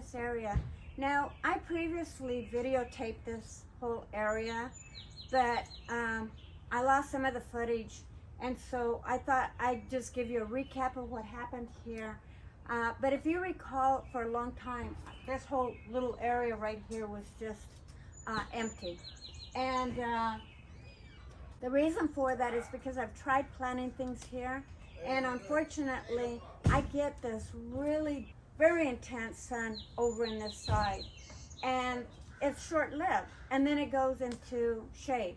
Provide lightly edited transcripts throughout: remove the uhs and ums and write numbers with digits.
this area. Now, I previously videotaped this whole area, but I lost some of the footage, and so I thought I'd just give you a recap of what happened here. But if you recall, for a long time, this whole little area right here was just empty. And the reason for that is because I've tried planting things here, and unfortunately, I get this really very intense sun over in this side, and it's short-lived, and then it goes into shade.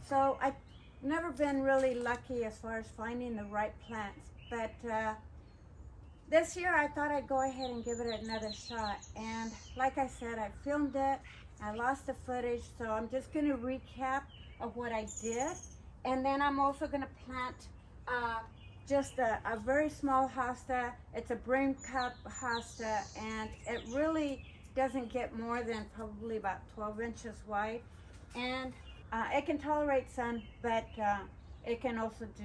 So I've never been really lucky as far as finding the right plants, but this year I thought I'd go ahead and give it another shot. And like I said, I filmed it, I lost the footage, so I'm just going to recap of what I did. And then I'm also going to plant just a very small hosta. It's a brim cup hosta, and it really doesn't get more than probably about 12 inches wide. And it can tolerate sun, but it can also do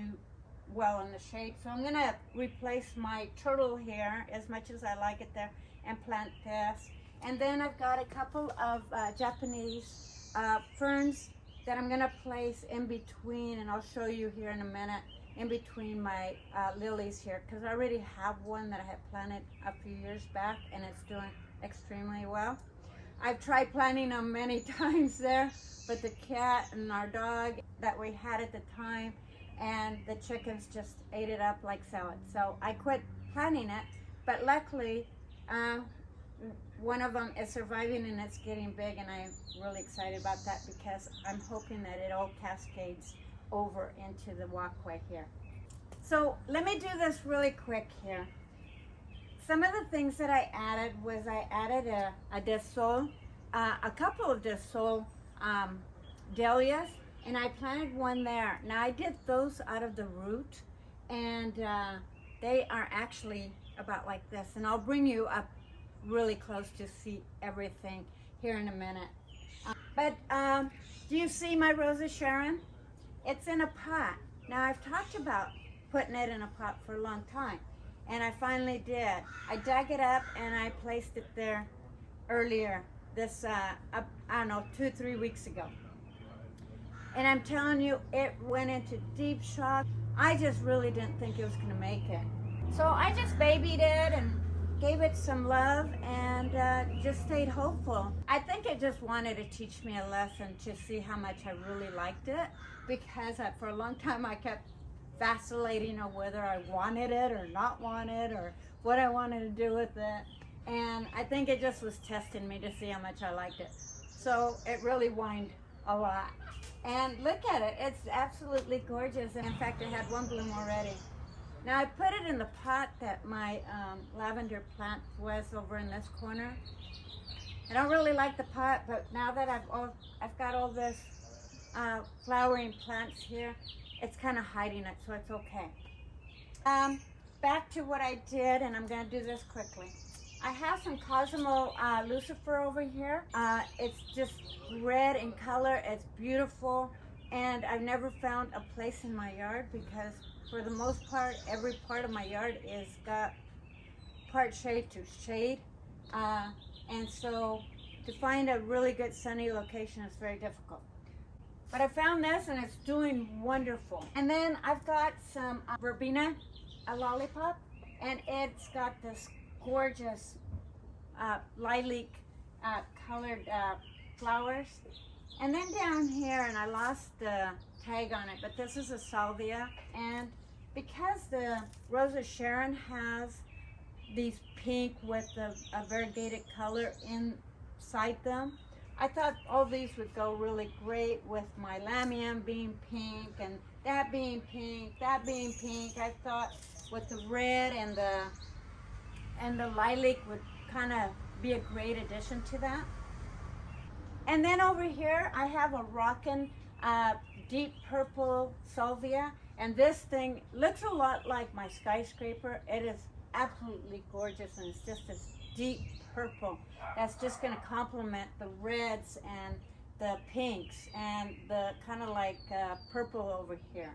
well in the shade. So I'm going to replace my turtle here, as much as I like it there, and plant this. And then I've got a couple of Japanese ferns that I'm going to place in between, and I'll show you here in a minute, in between my lilies here, because I already have one that I had planted a few years back, and it's doing extremely well. I've tried planting them many times there, but the cat and our dog that we had at the time and the chickens just ate it up like salad. So I quit planting it, but luckily one of them is surviving and it's getting big, and I'm really excited about that because I'm hoping that it all cascades over into the walkway here. So let me do this really quick here. Some of the things that I added was I added a de sol, a couple of de sol dahlias, and I planted one there. Now I did those out of the root, and they are actually about like this, and I'll bring you up really close to see everything here in a minute. But do you see my Rosa Sharon? It's in a pot. Now I've talked about putting it in a pot for a long time, and I finally did. I dug it up and I placed it there earlier this, I don't know, 2-3 weeks ago. And I'm telling you, it went into deep shock. I just really didn't think it was gonna make it. So I just babied it and gave it some love, and just stayed hopeful. I think it just wanted to teach me a lesson to see how much I really liked it, because for a long time I kept vacillating on whether I wanted it or not want it, or what I wanted to do with it. And I think it just was testing me to see how much I liked it. So it really whined a lot. And look at it, it's absolutely gorgeous. And in fact, it had one bloom already. Now I put it in the pot that my lavender plant was over in this corner. I don't really like the pot, but now that I've got all this flowering plants here, it's kind of hiding it, so it's okay. Back to what I did, and I'm going to do this quickly. I have some Cosmo Lucifer over here. It's just red in color. It's beautiful, and I've never found a place in my yard because for the most part, every part of my yard is got part shade to shade. And so to find a really good sunny location is very difficult. But I found this and it's doing wonderful. And then I've got some verbena, a lollipop, and it's got this gorgeous lilac colored flowers. And then down here, and I lost the tag on it, but this is a salvia, and because the Rosa Sharon has these pink with a variegated color inside them, I thought all these would go really great with my Lamiun being pink, and that being pink, that being pink. I thought with the red and the lilac would kind of be a great addition to that. And then over here I have a rockin' deep purple salvia, and this thing looks a lot like my skyscraper. It is absolutely gorgeous, and it's just this deep purple that's just going to complement the reds and the pinks and the kind of like purple over here.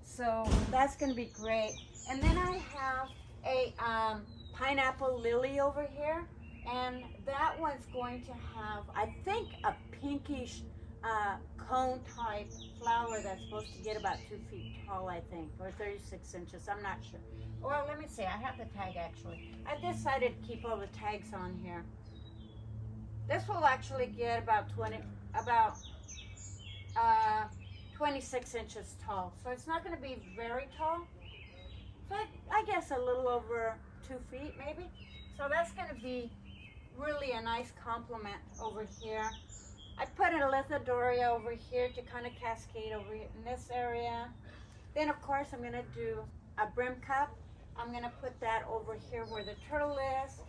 So that's going to be great. And then I have a pineapple lily over here, And that one's going to have, I think, a pinkish cone type flower that's supposed to get about 2 feet tall, I think, or 36 inches. I'm not sure. Well, let me see. I have the tag actually. I decided to keep all the tags on here. This will actually get about 26 inches tall. So it's not going to be very tall, but I guess a little over 2 feet maybe. So that's going to be really a nice complement over here. I put a lithodoria over here to kind of cascade over in this area. Then of course I'm going to do a brim cup. I'm going to put that over here where the turtle is.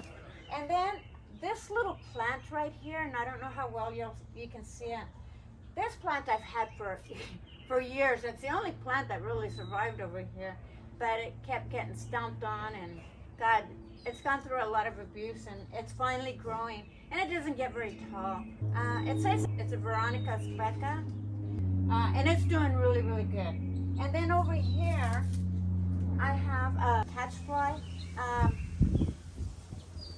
And then this little plant right here, and I don't know how well you can see it. This plant I've had for years. It's the only plant that really survived over here, but it kept getting stomped on, and God, it's gone through a lot of abuse, and it's finally growing, and it doesn't get very tall. It says it's a Veronica Speca, and it's doing really, really good. And then over here, I have a catchfly,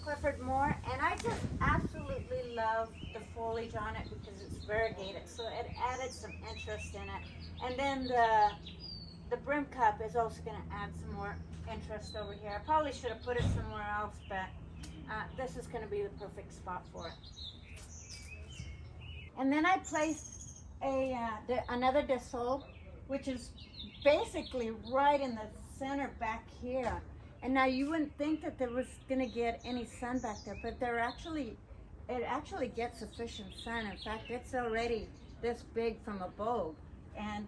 Clifford Moore, and I just absolutely love the foliage on it because it's variegated, so it added some interest in it. And then the brim cup is also going to add some more interest over here. I probably should have put it somewhere else, but this is going to be the perfect spot for it. And then I placed another Dissol, which is basically right in the center back here. And now you wouldn't think that there was going to get any sun back there, but it actually gets sufficient sun. In fact, it's already this big from a bulb. And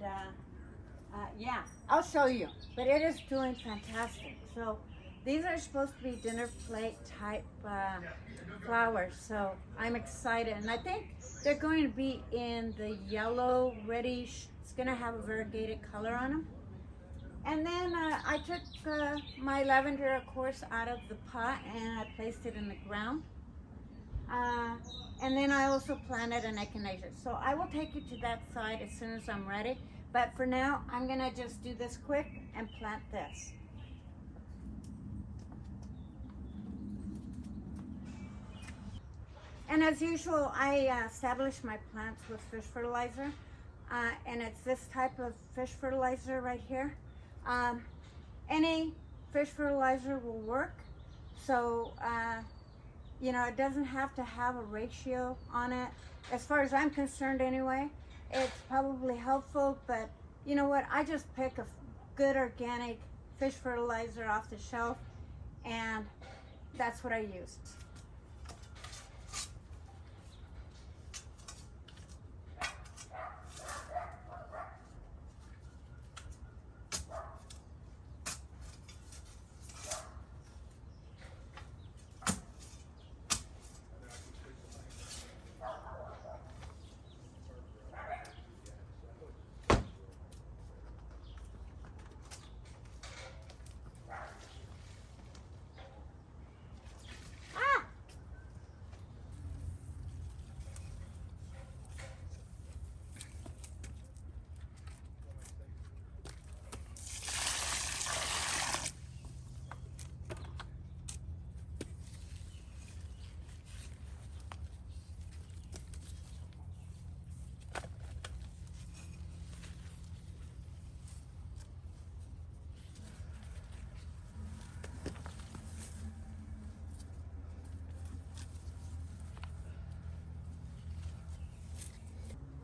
yeah, I'll show you. But it is doing fantastic. So these are supposed to be dinner plate type flowers. So I'm excited. And I think they're going to be in the yellow, reddish. It's going to have a variegated color on them. And then I took my lavender, of course, out of the pot and I placed it in the ground. And then I also planted an echinacea. So I will take you to that side as soon as I'm ready. But for now, I'm going to just do this quick and plant this. And as usual, I establish my plants with fish fertilizer. And it's this type of fish fertilizer right here. Any fish fertilizer will work. So, you know, it doesn't have to have a ratio on it. As far as I'm concerned anyway, it's probably helpful, but you know what? I just pick a good organic fish fertilizer off the shelf, and that's what I use.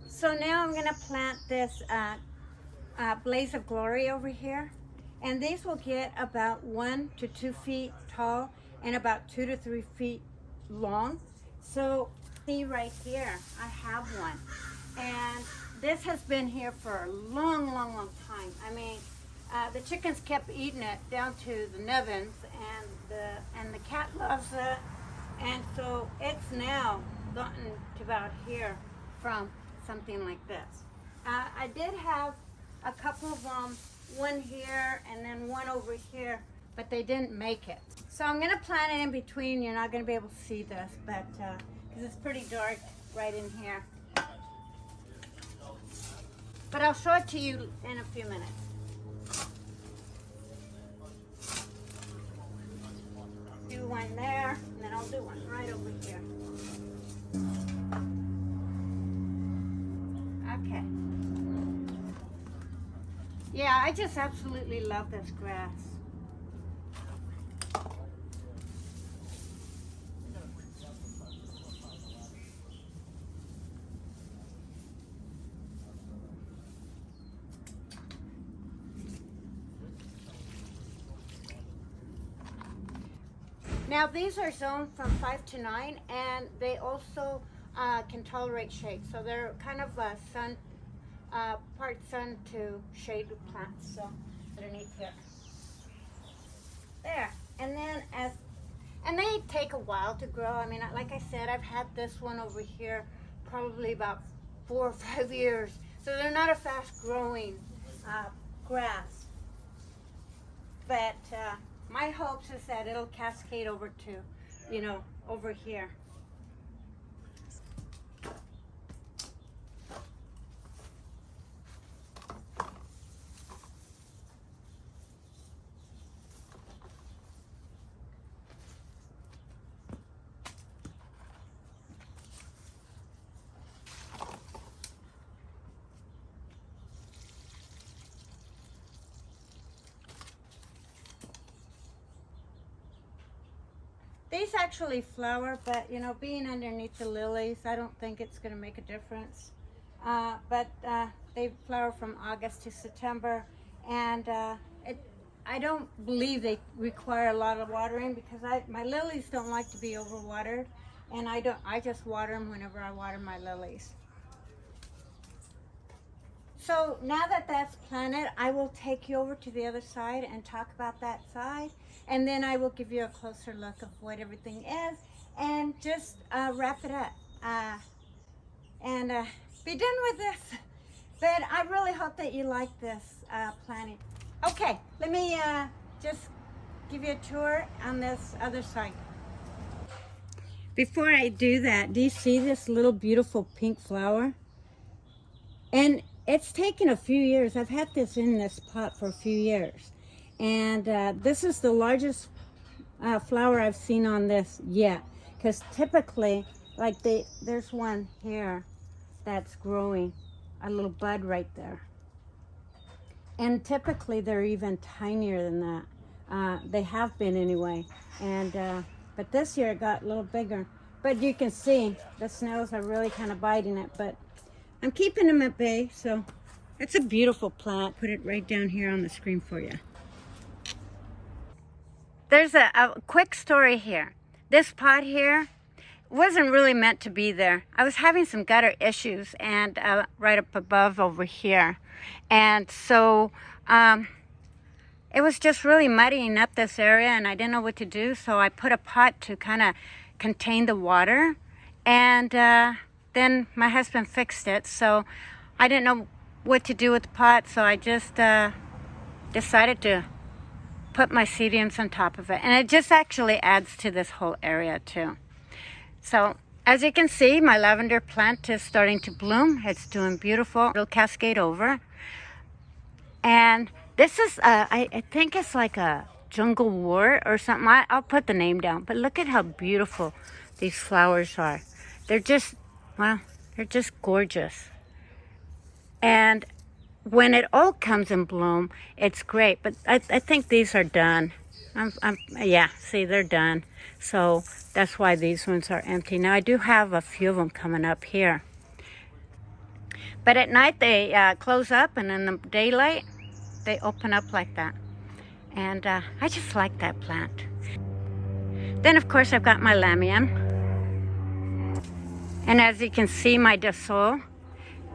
So now I'm going to plant this blaze of glory over here, and these will get about 1 to 2 feet tall and about 2 to 3 feet long. So see right here, I have one, and this has been here for a long time. I mean, the chickens kept eating it down to the nubbins, and the cat loves it, and so it's now gotten to about here from something like this. I did have a couple of them, one here and then one over here, but they didn't make it. So I'm going to plant it in between. You're not going to be able to see this, but because it's pretty dark right in here. But I'll show it to you in a few minutes. Do one there, and then I'll I'll do one right over here. Okay. Yeah, I just absolutely love this grass. Now these are zoned from 5 to 9, and they also can tolerate shade. So they're kind of sun, part sun to shade plants. So underneath here, there, and then and they take a while to grow. I mean, like I said, I've had this one over here probably about 4 or 5 years. So they're not a fast-growing grass, but my hopes is that it'll cascade over to, you know, over here. These actually flower, but you know, being underneath the lilies, I don't think it's going to make a difference. But they flower from August to September, and I don't believe they require a lot of watering, because my lilies don't like to be overwatered, and I just water them whenever I water my lilies. So now that that's planted, I will take you over to the other side and talk about that side. And then I will give you a closer look of what everything is, and just wrap it up and be done with this. But I really hope that you like this planting. Okay, let me just give you a tour on this other side. Before I do that, do you see this little beautiful pink flower? And it's taken a few years. I've had this in this pot for a few years. And this is the largest flower I've seen on this yet. Because typically, like there's one here that's growing, a little bud right there. And typically they're even tinier than that. They have been anyway. And but this year it got a little bigger. But you can see the snails are really kind of biting it. But I'm keeping them at bay, so it's a beautiful plant. Put it right down here on the screen for you. There's a quick story here. This pot here wasn't really meant to be there. I was having some gutter issues, and right up above over here. And so it was just really muddying up this area, and I didn't know what to do. So I put a pot to kind of contain the water, and then my husband fixed it. So I didn't know what to do with the pot, so I just decided to put my sedums on top of it, and it just actually adds to this whole area too. So as you can see, my lavender plant is starting to bloom. It's doing beautiful. It'll cascade over, and this is I think it's like a jungle wort or something. I'll put the name down, but look at how beautiful these flowers are. They're just, well, they're just gorgeous. And when it all comes in bloom, it's great. But I think these are done. Yeah, see, they're done. So that's why these ones are empty. Now I do have a few of them coming up here. But at night they close up, and in the daylight they open up like that. And I just like that plant. Then of course I've got my Lamiun. And as you can see, my Dassault,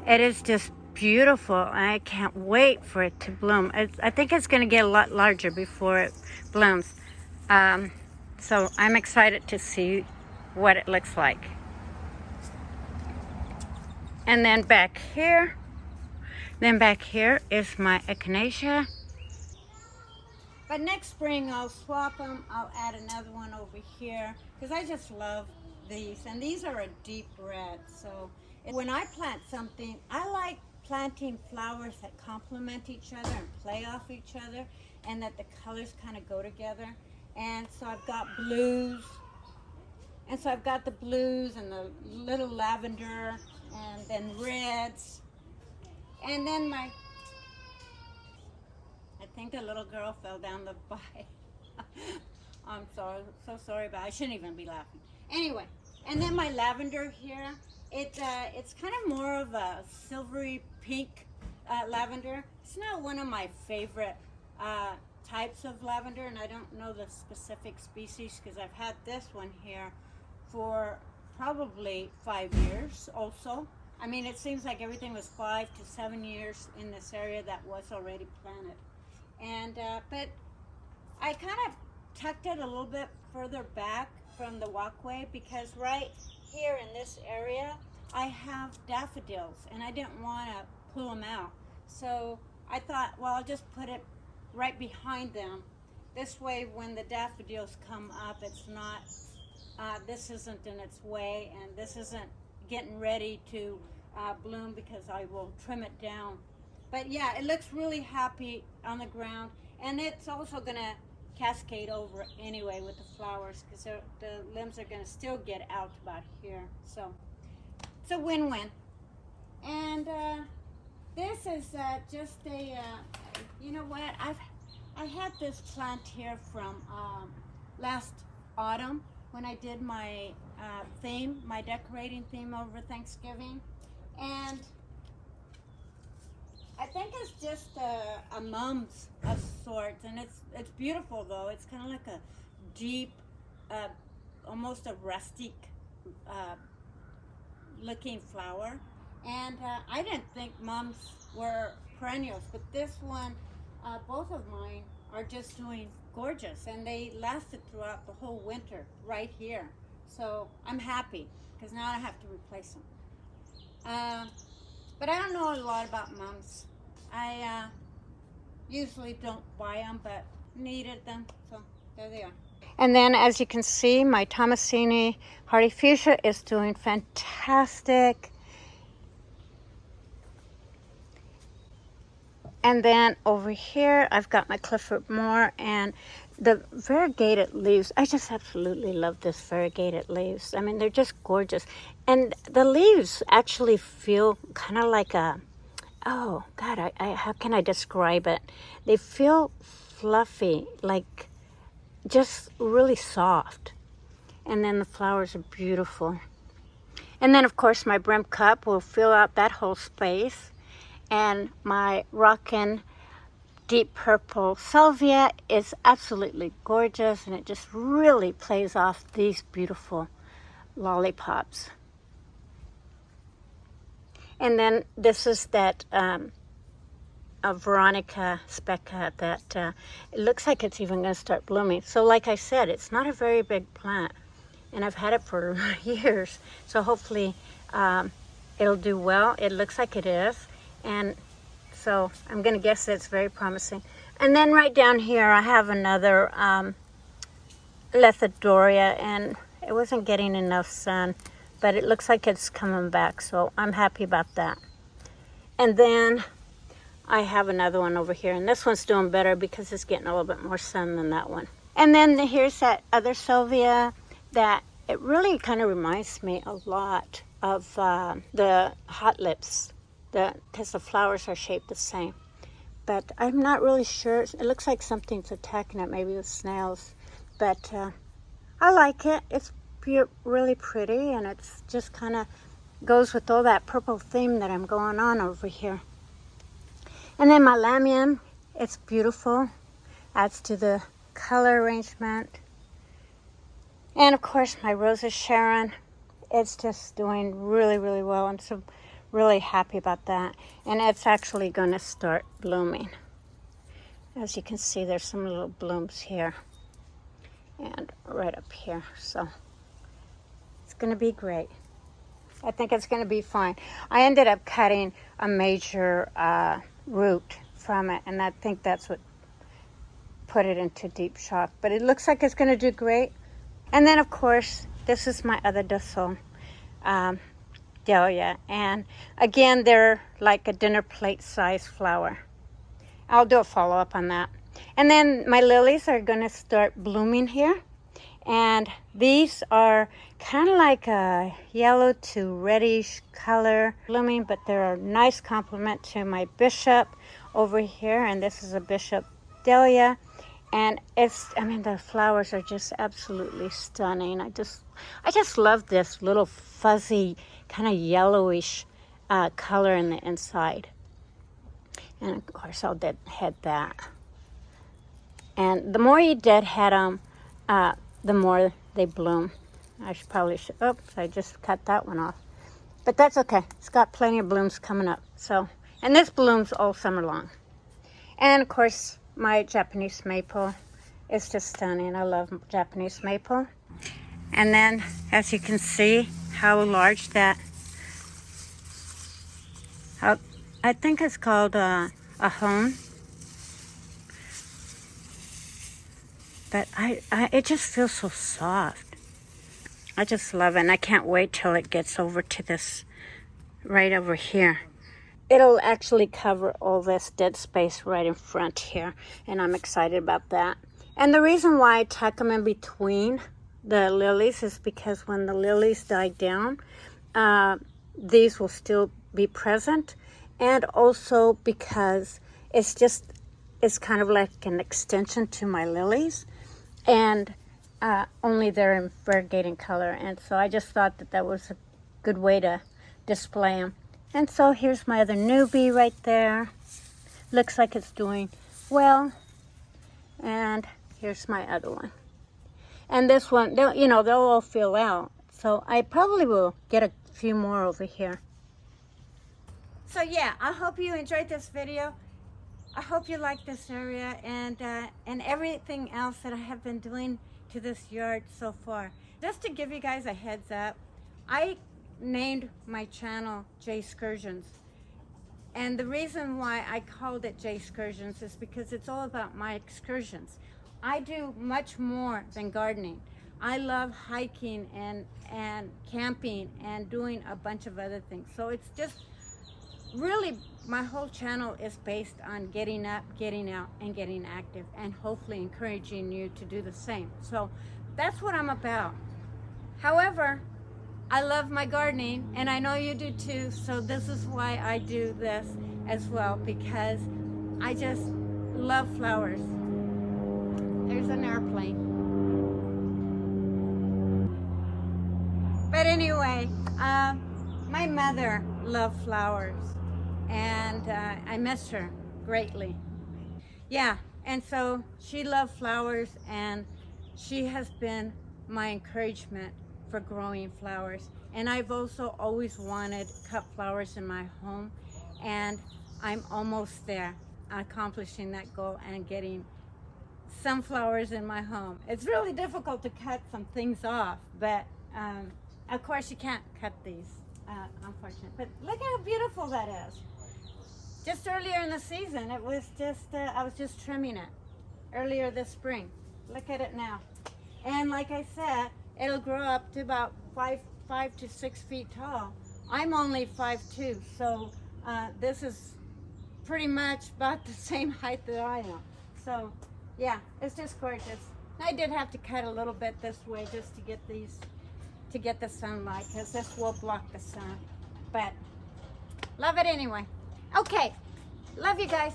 it is just beautiful. I can't wait for it to bloom. I think it's going to get a lot larger before it blooms. So I'm excited to see what it looks like. And then back here is my Hakonechloa. But next spring I'll swap them. I'll add another one over here, because I just love these. And these are a deep red. So when I plant something, I like planting flowers that complement each other and play off each other, and that the colors kind of go together. And so I've got blues, And so I've got the blues and the little lavender and then reds. And then I think a little girl fell down the bike. I'm sorry, so sorry about it. I shouldn't even be laughing. Anyway, and then my lavender here, it's kind of more of a silvery pink lavender. It's not one of my favorite types of lavender, and I don't know the specific species because I've had this one here for probably 5 years also. I mean, it seems like everything was 5 to 7 years in this area that was already planted. And but I kind of tucked it a little bit further back from the walkway because right here in this area I have daffodils and I didn't want to pull them out. So I thought, well, I'll just put it right behind them. This way when the daffodils come up, it's not, this isn't in its way and this isn't getting ready to bloom because I will trim it down. But yeah, it looks really happy on the ground, and it's also gonna cascade over anyway with the flowers because the limbs are gonna still get out about here. So it's a win-win. And this is just a, you know what, I had this plant here from last autumn when I did my theme, my decorating theme over Thanksgiving. And I think it's just a mums of sorts, and it's beautiful though. It's kind of like a deep, almost a rustic looking flower. And I didn't think mums were perennials, but this one, both of mine are just doing gorgeous, and they lasted throughout the whole winter right here. So I'm happy because now I have to replace them. But I don't know a lot about mums. I usually don't buy them, but needed them, so there they are. And then, as you can see, my Thomasini hardy fuchsia is doing fantastic. And then over here, I've got my Clifford Moore and the variegated leaves. I just absolutely love this variegated leaves. I mean, they're just gorgeous. And the leaves actually feel kind of like a, oh God, how can I describe it? They feel fluffy, like just really soft. And then the flowers are beautiful. And then of course my brim cup will fill out that whole space. And my rockin' deep purple salvia is absolutely gorgeous, and it just really plays off these beautiful lollipops. And then this is that Veronica specca that it looks like it's even going to start blooming. So like I said, it's not a very big plant, and I've had it for years. So hopefully it'll do well. It looks like it is. And so I'm going to guess that it's very promising. And then right down here I have another Lethodoria, and it wasn't getting enough sun, but it looks like it's coming back, so I'm happy about that. And then I have another one over here, and this one's doing better because it's getting a little bit more sun than that one. And then here's that other salvia that it really kind of reminds me a lot of the hot lips, because the flowers are shaped the same. But I'm not really sure. It looks like something's attacking it, maybe the snails. But I like it. It's really pretty, and it's just kind of goes with all that purple theme that I'm going on over here. And then my Lamiun, it's beautiful. Adds to the color arrangement. And of course my Rosa Sharon, it's just doing really, really well. I'm so really happy about that. And it's actually going to start blooming. As you can see, there's some little blooms here and right up here. So it's going to be great. I think it's going to be fine. I ended up cutting a major root from it, and I think that's what put it into deep shock. But it looks like it's going to do great. And then, of course, this is my other Dahlia. Dahlia, and again they're like a dinner plate size flower. I'll do a follow-up on that. And then my lilies are going to start blooming here, and these are kind of like a yellow to reddish color blooming, but they're a nice complement to my bishop over here. And this is a bishop dahlia. And the flowers are just absolutely stunning. I just love this little fuzzy, kind of yellowish color in the inside. And of course, I'll deadhead that. And the more you deadhead them, the more they bloom. Oops, I just cut that one off. But that's okay. It's got plenty of blooms coming up. And this blooms all summer long. And of course, my Japanese maple is just stunning. I love Japanese maple. And then, as you can see, how large that, I think it's called a hone. But it just feels so soft. I just love it, and I can't wait till it gets over to this, right over here. It'll actually cover all this dead space right in front here, and I'm excited about that. And the reason why I tuck them in between the lilies is because when the lilies die down, these will still be present, and also because it's kind of like an extension to my lilies, and only they're in variegated color. And so I just thought that was a good way to display them. And so here's my other newbie right there. Looks like it's doing well. And here's my other one. And this one, they'll all fill out. So I probably will get a few more over here. So yeah, I hope you enjoyed this video. I hope you like this area and everything else that I have been doing to this yard so far. Just to give you guys a heads up, I named my channel jscursions, and the reason why I called it jscursions is because it's all about my excursions. I do much more than gardening. I love hiking and camping and doing a bunch of other things. So it's just really, my whole channel is based on getting up, getting out, and getting active, and hopefully encouraging you to do the same. So that's what I'm about. However, I love my gardening, and I know you do too, so this is why I do this as well, because I just love flowers. There's an airplane. But anyway, my mother loved flowers, and I miss her greatly. Yeah, and so she loved flowers, and she has been my encouragement for growing flowers. And I've also always wanted cut flowers in my home, and I'm almost there, accomplishing that goal and getting some flowers in my home. It's really difficult to cut some things off, but of course you can't cut these, unfortunately. But look how beautiful that is. Just earlier in the season, it was just, I was just trimming it earlier this spring. Look at it now. And like I said, it'll grow up to about 5 to 6 feet tall. I'm only 5'2", so this is pretty much about the same height that I am. So yeah, it's just gorgeous. I did have to cut a little bit this way just to get these, to get the sunlight, because this will block the sun. But love it anyway. Okay, love you guys.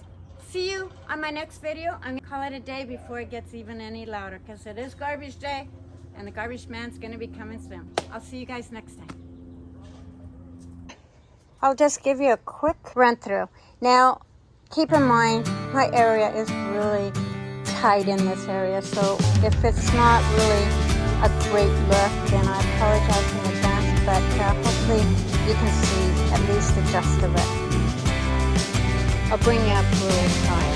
See you on my next video. I'm gonna call it a day before it gets even any louder, because it is garbage day, and the garbage man's gonna be coming soon. I'll see you guys next time. I'll just give you a quick run through. Now, keep in mind, my area is really tight in this area, so if it's not really a great look, then I apologize in advance, but hopefully you can see at least the gist of it. I'll bring you up really high.